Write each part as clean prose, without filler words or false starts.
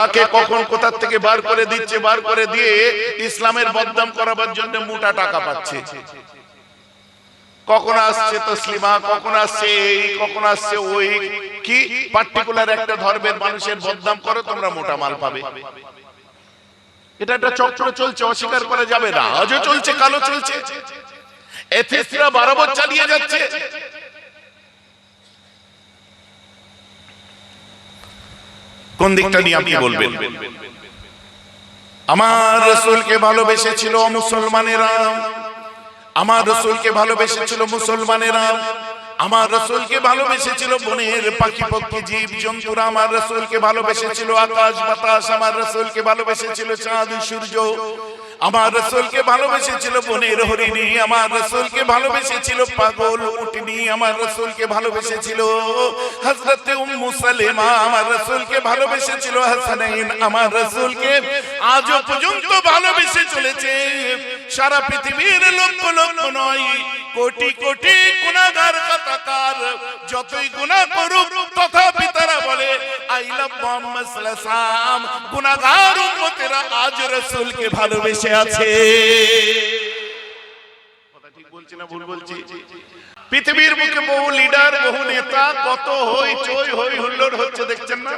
তাকে কখন কোথা থেকে বার করে দিচ্ছে, বার করে দিয়ে ইসলামের বদনাম করাবার জন্য মোটা টাকা পাচ্ছে। কখন আসছে তসলিমা, কখন আসছে এই, কখন আসছে ওই, কি পার্টিকুলার একটা ধর্মের মানুষের বদনাম করো, তোমরা মোটা মাল পাবে। এটা একটা চক্র চলছে, অস্বীকার করা যাবে না। আজও চলছে, কালো চলছে, এথিস্টরা বরাবর চালিয়ে যাচ্ছে। কোন দিকটা নিয়ে আপনি বলবেন? আমার রাসূলকে ভালোবেসেছিল মুসলমানেরা, আমার রাসূলকে ভালোবেসেছিল মুসলমানেরা, আমার রাসূলকে ভালোবেসেছিল বনের পাখি পক্ষী জীব জন্তুরা, আমার রাসূলকে ভালোবেসেছিল আকাশ বাতাস, আমার রাসূলকে ভালোবেসেছিল চাঁদ সূর্য, আমার রাসূলকে ভালোবেসেছিল বনের হরিণী, আমার রাসূলকে ভালোবেসেছিল পাগল উটনি, আমার রাসূলকে ভালোবেসেছিল হযরত উম্মু সালেমা, আমার রাসূলকে ভালোবেসেছিল হাসানাইন, আমার রাসূলকে আজও পর্যন্ত ভালোবেসে চলেছে সারা পৃথিবীর লক্ষ লক্ষ নয় কোটি কোটি গুনাহগার খাতাকার। যতই গুনাহ করুক তথাপি তারা বলে আই লাভ মুহাম্মদ সাল্লাল্লাহু আলাইহি ওয়াসাল্লাম। গুনাহগার উম্মতেরা আজ রাসূলকে ভালোবেসে আছে। কথা ঠিক বলছি না ভুল বলছি? পৃথিবীর বুকে বহু লিডার, বহু নেতা, কত হই চই হই হুল্লোড় হচ্ছে, দেখছেন না?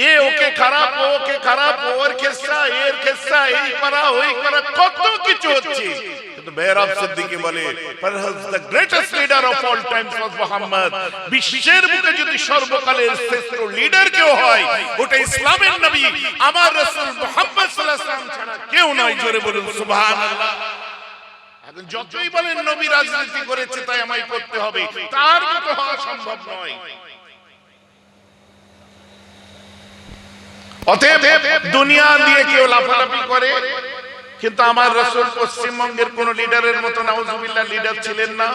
এ ওকে খারাপ, ওকে খারাপ, ওর খেসা এর খেসা, এই করা ওই করা, কত কিছু হচ্ছে। কিন্তু মেহরাব সিদ্দিকী বলে perhaps the greatest leader of all times was Muhammad। বিশ্বের বুকে যদি সর্বকালের শ্রেষ্ঠ লিডার কেউ হয় ওটা ইসলামের নবী আমার রাসূল মুহাম্মদ সাল্লাল্লাহু আলাইহি ওয়াসাল্লাম ছাড়া কেউ নয়। জোরে বলুন সুবহানাল্লাহ। এখন যতই বলেন নবী রাজনীতি করেছে তাই আমায় করতে হবে, তার মতো হওয়া সম্ভব নয়। অতএব দুনিয়া দিয়ে কেউ লাফালাফি করে, কিন্তু আমার রাসূল পশ্চিমবঙ্গের কোন লিডারের মতো নাউজুবিল্লাহ লিডার ছিলেন না,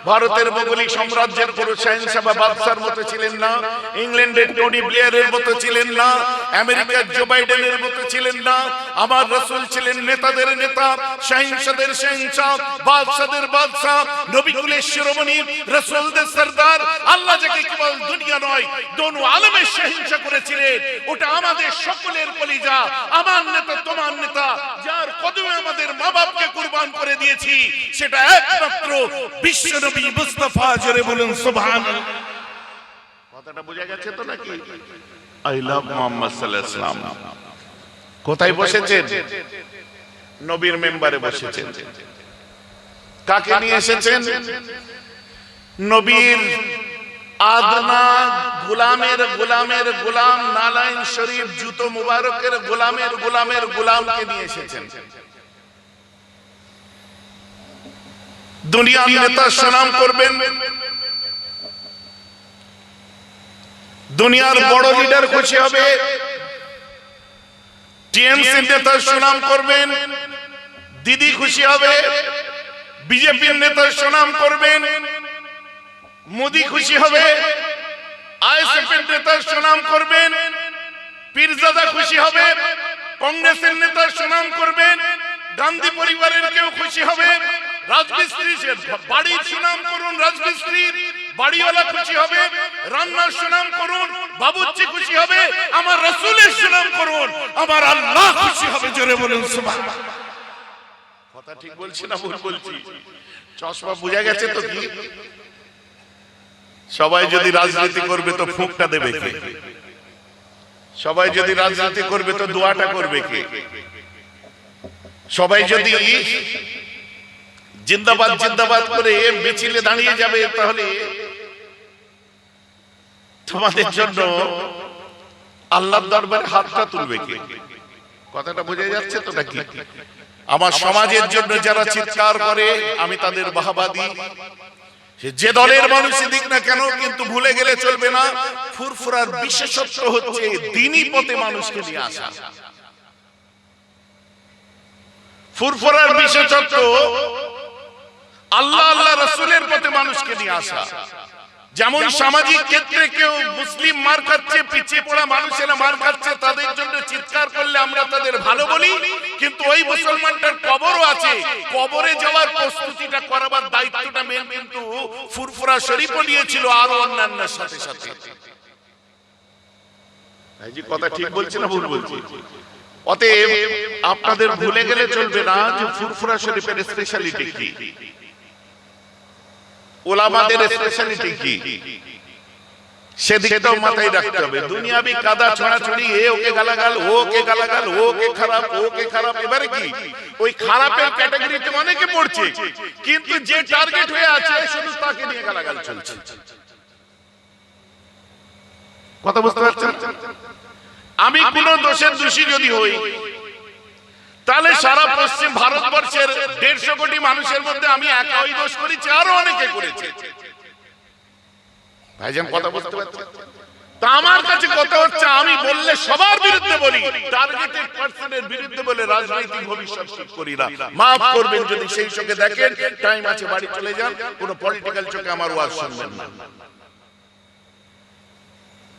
ভারতের মোগলি সাম্রাজ্যের কোন শাহেনশাহ বা বাদশার মতো ছিলেন না, ইংল্যান্ডের টনি ব্লেয়ারের মতো ছিলেন না, আমেরিকার জো বাইডেনের মতো ছিলেন না। আমার রাসূল ছিলেন নেতাদের নেতা, শাহেনশাহদের শাহেনশাহ, বাদশাদের বাদশাহ, নবীকুলের শিরোমণি, রাসূলদের সরদার। আল্লাহ যাকে কেবল দুনিয়া নয় দোনো আলমের শাহেনশাহ করেছিলেন, ওটা আমাদের সকলের কলিজা, আমার নেতা তোমার নেতা, যার কদমে আমাদের মা বাপকে কুরবান করে দিয়েছি, সেটা একমাত্র বিশ্ব নবী মুস্তাফা। জোরে বলুন সুবহানাল্লাহ। কথাটা বোঝা গেছে তো নাকি? আই লাভ মুহাম্মদ সাল্লাল্লাহু আলাইহি ওয়াসাল্লাম। কোথায় বসেছেন? নবীর মেম্বারে বসেছেন। কাকে নিয়ে এসেছেন? নবীর আদনা গোলামের গোলামের গোলাম, নালাইন শরীফ জুতো মুবারকের গোলামের গোলামের গোলামকে নিয়ে এসেছেন। দুনিয়ার নেতা সালাম করবেন, দুনিয়ার বড় লিডার খুশি হবে, টিএমসি নেতা সুনাম করবেন, দিদি খুশি হবে, বিজেপির নেতা সুনাম করবেন, মোদি খুশি হবে, আইএসএফের নেতা সুনাম করবেন, পীরজাদা খুশি হবে, কংগ্রেসের নেতা সুনাম করবেন, গান্ধী পরিবারের কেউ খুশি হবে, রাজমিস্ত্রি বাড়ির সুনাম করুন, রাজমিস্ত্রির বাড়িওয়ালা খুশি হবে, রান্নার সুনাম করুন, বাবুর্চি খুশি হবে, আমার রাসূলের সুনাম করুন, আমার আল্লাহ খুশি হবে। জোরে বলুন সুবহানাল্লাহ। কথা ঠিক বলছি না ভুল বলছি? চশমা বুঝা গেছে তো? কি সবাই যদি রাজনীতি করবে তো ফুঁকটা দেবে কে? সবাই যদি রাজনীতি করবে তো দোয়াটা করবে কে? সবাই যদি জিন্দাবাদ জিন্দাবাদ করে মিছিলে দাঁড়িয়ে যাবে তাহলে তোমাদের জন্য আল্লাহর দরবারে হাতটা তুলবে কে? কথাটা বোঝা যাচ্ছে তো নাকি? আমার সমাজের জন্য যারা চিৎকার করে আমি তাদের বাহবা দিই, যে দলের মানুষই দিক না কেন, কিন্তু ভুলে গেলে চলবে না ফুরফুরার বিশেষত্ব হচ্ছে দ্বীনি পথে মানুষকে নিয়ে আসা। ফুরফুরার বিশেষত্ব আল্লাহ আল্লাহ রাসূলের পথে মানুষকে নিয়ে আসা। যেমন সামাজিক ক্ষেত্রে কেউ মুসলিম মার খাচ্ছে, পিছিয়ে পড়া মানুষেরা মার খাচ্ছে, তাদের জন্য চিৎকার করলে আমরা তাদের ভালো বলি, কিন্তু ওই মুসলমানটার কবরও আছে, কবরে যাওয়ার প্রস্তুতিটা করাবার দায়িত্বটা মেন কিন্তু ফুরফুরা শরীফও নিয়েছিল, আরো অন্যান্যের সাথে সাথে। ভাইজি কথা ঠিক বলছি না ভুল বলছি? অতএব আপনাদের ভুলে গেলে চলবে না যে ফুরফুরা শরীফের স্পেশালিটি কি, ওলামাদের স্পেশালিটি কি, সেদিকটাও মাথায় রাখতে হবে। দুনিয়াবি কাদা ছড়াছড়ি, এ ওকে গালাগাল, ও ওকে গালাগাল, ও ওকে খারাপ, ও ওকে খারাপ, এবারে কি ওই খারাপের ক্যাটাগরিতে অনেকে পড়ছে, কিন্তু যে টার্গেট হয়ে আছে শুধু তাকে নিয়ে গালাগাল চলছে। কথা বুঝতে পারছেন? আমি কোন দোষের দোষী যদি হই, তাহলে সারা পশ্চিম ভারতবর্ষের 150 কোটি মানুষের মধ্যে আমি একাই দোষ করেছি, আরো অনেকে করেছে। ভাইজান কথা বুঝতে পারছেন? তা আমার কাছে কথা হচ্ছে, আমি বললে সবার বিরুদ্ধে বলি, টার্গেটেড পারসনের বিরুদ্ধে বলে রাজনৈতিক ভবিষ্যৎ ঠিক করি না। মাফ করবেন যদি সেই চোখে দেখেন, টাইম আছে বাড়ি চলে যান, কোন পলিটিক্যাল চোখে আমার ওয়াজ শুনবেন না।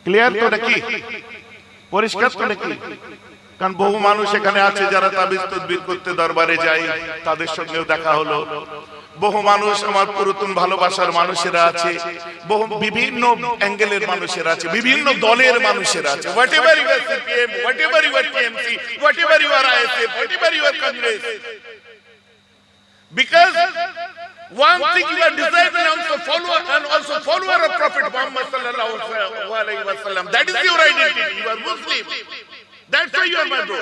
ক্লিয়ার তো নাকি? পরিষ্কার তো নাকি? কারণ বহু মানুষ এখানে আছে যারা তাবিজ তদবির করতে দরবারে যায়, তাদের সঙ্গেও দেখা হলো। বহু মানুষ আমার পুরাতন ভালোবাসার মানুষেরা আছে, বহু বিভিন্ন অ্যাঙ্গেলের মানুষেরা আছে, বিভিন্ন দলের মানুষেরা আছে। Whatever you are CPM, whatever you are TMC, whatever you are ISF, whatever you are Congress, because one thing you are desired and also follower of Prophet Muhammad sallallahu alaihi wasallam, that is your identity. You are Muslim, that's why you are my bro.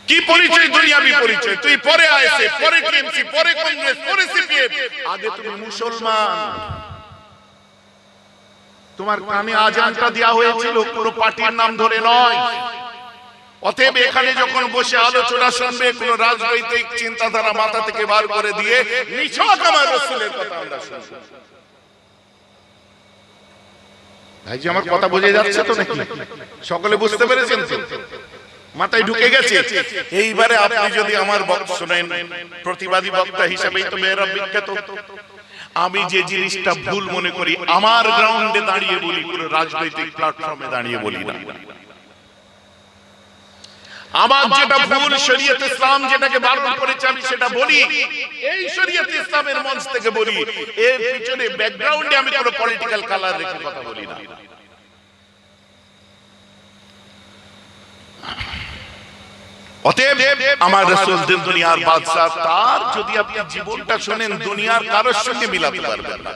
কি পরিচয়? দুনিয়াবি পরিচয়। তুই পরে ISF, পরে TMC, পরে কংগ্রেস, পরে CPM, আগে তুমি মুসলমান। তোমার কানে আজানটা দেয়া হয়েছিল কোনো পার্টির নাম ধরে নয়। অতএব এখানে যখন বসে আলোচনা শুনবে, কোন রাজনৈতিক চিন্তাধারা মাথা থেকে বার করে দিয়ে নিছক আমার রাসূলের কথা আমরা শুনবো। ভাইজি আমার কথা বুঝে যাচ্ছে তো নাকি? সকলে বুঝতে পেরেছেন তো? মাথায় ঢুকে গেছে? এইবারে আপনি যদি আমার বক্তব্য শুনেন, প্রতিবাদী বক্তা হিসেবেই তো মেহরাব বিখ্যাত। আমি যে জিনিসটা ভুল মনে করি, আমার গ্রাউন্ডে দাঁড়িয়ে বলি, পুরো রাজনৈতিক প্ল্যাটফর্মে দাঁড়িয়ে বলি না। আমার যেটা ভুল, শরীয়ত ইসলাম যেটাকে বারবার করেছে আমি সেটা বলি, এই শরীয়ত ইসলামের মঞ্চ থেকে বলি। এর পিছনে ব্যাকগ্রাউন্ডে আমি কোনো পলিটিক্যাল কালার রেখে কথা বলি না। অতএব আমার রাসূল দিন দুনিয়ার বাদশা, তার যদি আপনি জীবনটা শুনেন, দুনিয়ার কারোর সঙ্গে মিলাতে পারবেন না।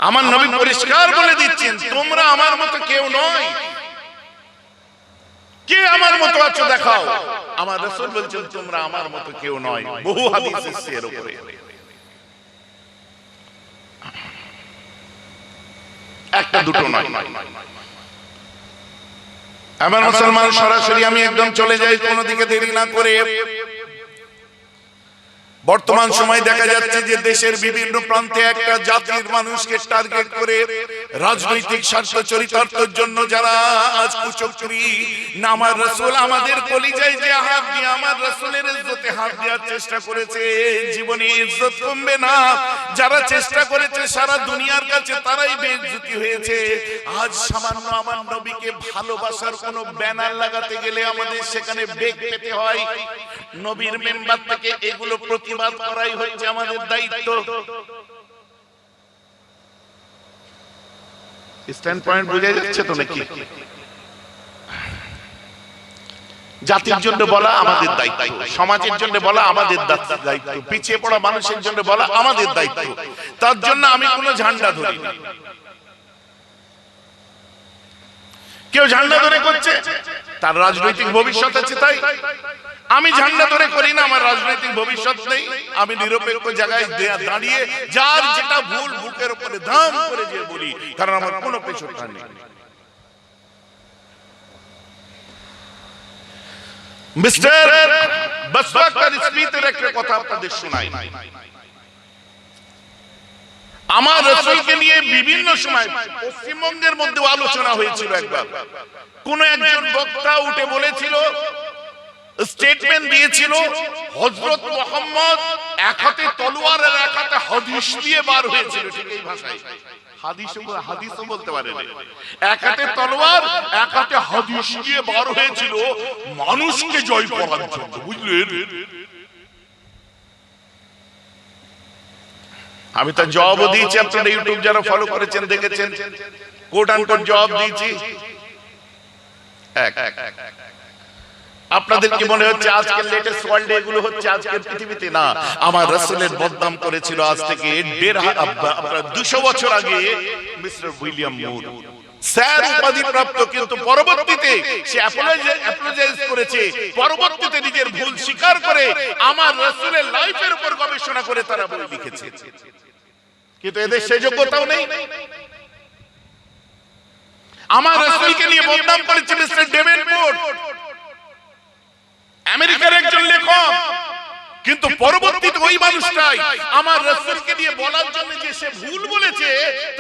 আমার নবী পরিষ্কার বলে দিচ্ছেন, তোমরা আমার মতো কেউ নয়। কে আমার মতো আছো দেখাও। আমার রাসূল বলছেন তোমরা আমার মতো কেউ নয়। বহু হাদিস এসেছে এর উপরে। একটা দুটো নয়। আমার মুসলমান, সরাসরি আমি একদম চলে যাই, কোনো দিকে দেরি না করে। বর্তমান সময় দেখা যাচ্ছে যে দেশের বিভিন্ন প্রান্তে একটা জাতির মানুষকে টার্গেট করে রাজনৈতিক স্বার্থ চরিতার্থের জন্য যারা আজ কুচক্রী, না আমার রাসূল আমাদের কলিজায় যে হাত দিয়ে আমার রাসূলের ইজ্জতে হাত দেওয়ার চেষ্টা করেছে, জীবনে ইজ্জত কমবে না। যারা চেষ্টা করেছে সারা দুনিয়ার কাছে তারাই বেইজ্জতি হয়েছে। আজ সামান্য আমার নবীকে ভালোবাসার কোনো ব্যানার লাগাতে গেলে আমাদের সেখানে বেগ পেতে হয়। নবীর মেম্বার থেকে এগুলো প্রতিবাদ করাই হচ্ছে আমাদের দায়িত্ব। স্ট্যান্ড পয়েন্ট বুঝে যাচ্ছে তো নাকি? জাতির জন্য বলা আমাদের দায়িত্ব, সমাজের জন্য বলা আমাদের দায়িত্ব, পিছিয়ে পড়া মানুষের জন্য বলা আমাদের দায়িত্ব। তার জন্য আমি কোনো ঝান্ডা ধরি না। কেউ ঝান্ডা ধরে করছে, তার রাজনৈতিক ভবিষ্যৎ আছে, তাই আমি ঝান্ডা ধরে করি না, আমার রাজনৈতিক ভবিষ্যৎ নেই। আমি নিরপেক্ষ জায়গায় দাঁড়িয়ে যার যেটা ভুল বুকের উপরে ধাম করে যে বলি, কারণ আমার কোনো পেছনটা নেই। মিস্টার বাসওয়াকার স্মিথের একটা কথা আপনাদের শোনাই। আমার রাসূলকে নিয়ে বিভিন্ন সময় পশ্চিমবঙ্গের মধ্যে আলোচনা হয়েছিল। একবার কোন একজন বক্তা উঠে বলেছিল, স্টেটমেন্ট দিয়েছিল, হযরত মুহাম্মদ এক হাতে তলোয়ার আর এক হাতে হাদিস নিয়ে বার হয়েছিল। ঠিক এই ভাষায় হাদিসও বলতে পারেন, এক হাতে তলোয়ার এক হাতে হাদিস নিয়ে বার হয়েছিল মানুষকে জয় করার জন্য, বুঝলেন? আমি তো জবাবও দিয়েছি, আপনারা ইউটিউব যারা ফলো করেছেন দেখেছেন, কোট অ্যান্ড কোট জবাব দিয়েছি। আপনাদের কি মনে হচ্ছে আজকের লেটেস্ট ওয়ার্ল্ডে এগুলো হচ্ছে আজকের পৃথিবীতে? না, আমার রাসূলের বদনাম করেছিল আজ থেকে 250 বছর আগে মিস্টার উইলিয়াম মুর, স্যার উপাধি প্রাপ্ত, কিন্তু পরবর্তীতে সে অ্যাপোলোজাইজ করেছে, পরবর্তীতে নিজের ভুল স্বীকার করে আমার রাসূলের লাইফের উপর গবেষণা করে তারা বই লিখেছে। কিন্তু এদের সেই যোগ্যতাও নেই। আমার রাসূলকে নিয়ে বদনাম করেছে মিস্টার ডেভেনপোর্ট, আমেরিকার একজন লেখক, কিন্তু পরবর্তীতে ওই মানুষটাই আমার রাসূলকে নিয়ে বলার জন্য যে সে ভুল বলেছে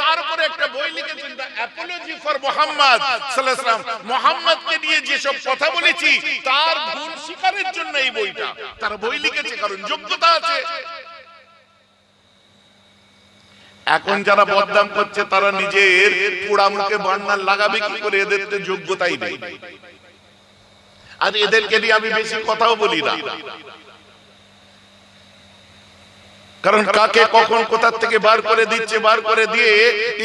তার উপরে একটা বই লিখেছেন, দ্য অ্যাপোলজি ফর মুহাম্মদ সাল্লাল্লাহু আলাইহি ওয়াসাল্লাম। মুহাম্মদকে নিয়ে যে সব কথা বলেছি তার ভুল স্বীকারের জন্য এই বইটা তারা বই লিখেছে, কারণ যোগ্যতা আছে। এখন যারা বদনাম করছে তারা নিজের পোড়া মুখে বান্নার লাগাবে কি করে? এদের তো যোগ্যতাই নেই। আর এদেরকে নিয়ে আমি বেশি কথাও বলি না, কারণ কাকে কখন কোথা থেকে বার করে দিচ্ছে, বার করে দিয়ে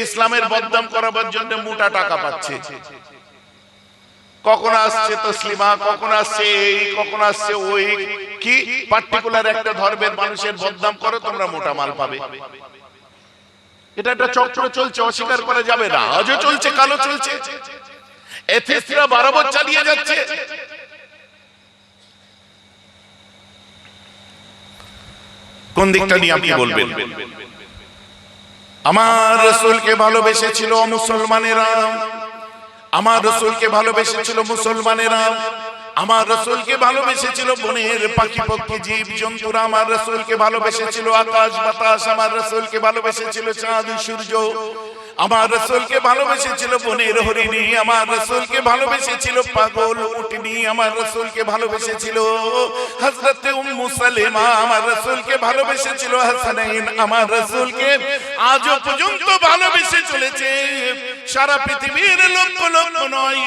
ইসলামের বদনাম করাবার জন্য মোটা টাকা পাচ্ছে। কখন আসছে তসলিমা, কখন আসছে এই, কখন আসছে ওই, কি পার্টিকুলার একটা ধর্মের মানুষের বদনাম করো তোমরা মোটা মাল পাবে। এটা একটা চক্র চলছে, অস্বীকার করা যাবে না। আজও চলছে, কালো চলছে, এথিস্টরা বরাবর চালিয়ে যাচ্ছে। কোন দিকটা নিয়ে আপনি বলবেন? আমার রাসূলকে ভালোবেসেছিল মুসলমানেরা, আমার রাসূলকে ভালোবেসেছিল মুসলমানেরা, আমার রাসূলকে ভালোবেসেছিল বনের পাখি পক্ষী জীব জন্তুরা, আমার রাসূলকে ভালোবেসেছিল আকাশ বাতাস, আমার রাসূলকে ভালোবেসেছিল চাঁদ সূর্য, আমার রাসূলকে ভালোবেসেছিল বনের হরিণী, আমার রাসূলকে ভালোবেসেছিল পাগল উটনি, আমার রাসূলকে ভালোবেসেছিল হযরত উম্মু সালেমা, আমার রাসূলকে ভালোবেসেছিল হাসানাইন, আমার রাসূলকে আজও পর্যন্ত ভালোবেসে চলেছে সারা পৃথিবীর লক্ষ লক্ষ নয়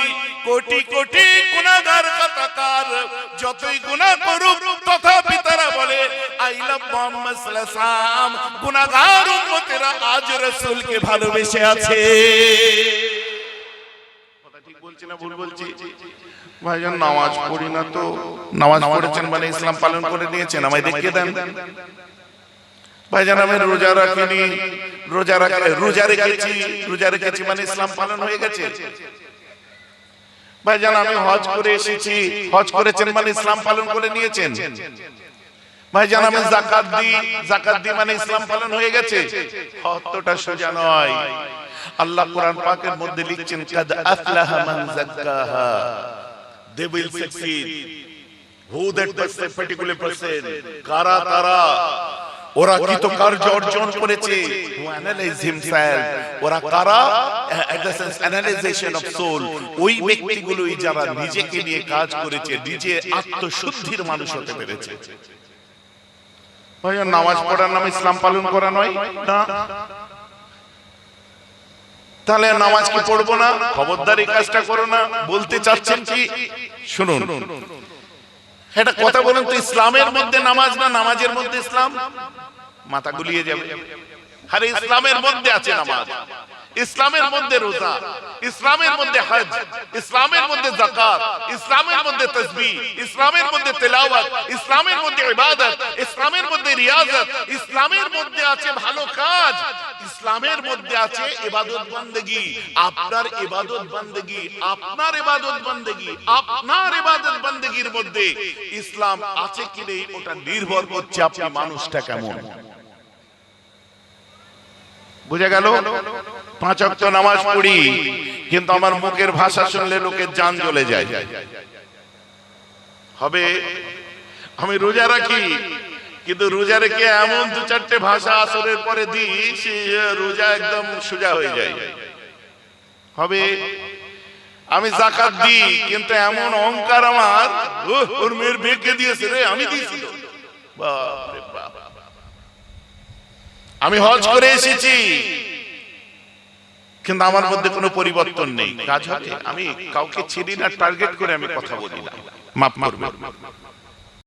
কোটি কোটি গুনাহগার কাতাকার। যতই গুনাহ করুক তথাপি তারা বলে আই লাভ মুহাম্মদ সাল্লাল্লাহু আলাইহি ওয়াসাল্লাম। গুনাহগার উম্মতেরা আজ রাসূলকে ভালোবেসে আছে। কথা ঠিক বলছি না ভুল বলছি? ভাইজান নামাজ পড়ি না তো, নামাজ পড়েছেন মানে ইসলাম পালন করে নিয়েছেন, আমায় দেখিয়ে দেন। ভাইজান আমি রোজা রাখিনি, রোজা রেখেছি মানে ইসলাম পালন হয়ে গেছে। ভাইজান আমি হজ করে এসেছি, হজ করেছেন মানে ইসলাম পালন করে নিয়েছেন। ভাইজান আমি যাকাত দিই মানে ইসলাম পালন হয়ে গেছে। অতটা সোজা নয়। আল্লাহ কোরআন পাকের মধ্যে লিখছেন কাদ আফলাহা মান যাক্কাহা, they will succeed. Who that particular person? কারা তারা? ওরা কি তো কার্য অর্জন করেছে, who analyze himself, ওরা কারা? at the sense analyzation of soul, ওই ব্যক্তিগুলোই যারা নিজেকে নিয়ে কাজ করেছে, নিজে আত্মশুদ্ধির মানুষ হতে পেরেছে। ভাইয়া নামাজ পড়ার নাম ইসলাম পালন করা নয় না? তাহলে নামাজ কি পড়বো না? খবরদার এই কাজটা করো না। বলতে চাচ্ছেন কি শুনুন, এটা কথা বলেন তো, ইসলামের মধ্যে নামাজ না নামাজের মধ্যে ইসলাম? মাথা গুলিয়ে যাবে। আরে ইসলামের মধ্যে আছে নামাজ, ইসলামের মধ্যে রোজা, ইসলামের মধ্যে হজ, ইসলামের মধ্যে যাকাত, ইসলামের মধ্যে তাসবিহ, ইসলামের মধ্যে তেলাওয়াত, ইসলামের মধ্যে ইবাদত, ইসলামের মধ্যে রিয়াজত, ইসলামের মধ্যে আছে ভালো কাজ, ইসলামের মধ্যে আছে ইবাদত বندگی। আপনার ইবাদত বندگی, আপনার ইবাদত বندگی, আপনার ইবাদত বندگির মধ্যে ইসলাম আছে কি নেই ওটা নির্ভর করছে আপনি মানুষটা কেমন। বুঝা গেল? 5 ওয়াক্ত নামাজ পড়ি কিন্তু আমার মুখের ভাষা শুনলে লোকের জান জ্বলে যায়। হবে? আমি রোজা রাখি কিন্তু রোজা রেখে এমন 2-4টে ভাষা আসরের পরে দিই সে রোজা একদম সোজা হয়ে যায়। হবে? আমি যাকাত দিই কিন্তু এমন অহংকার আমার, ওর মেয়ের বেঁকে দিয়েছে রে আমি দিয়েছি। বাপ রে বাপ। আমি হজ করে এসেছি কিন্তু আমার মধ্যে কোনো পরিবর্তন নেই। কাজ হবে? আমি কাউকে চিনি না, টার্গেট করে আমি কথা বলি না, মাফ করবেন।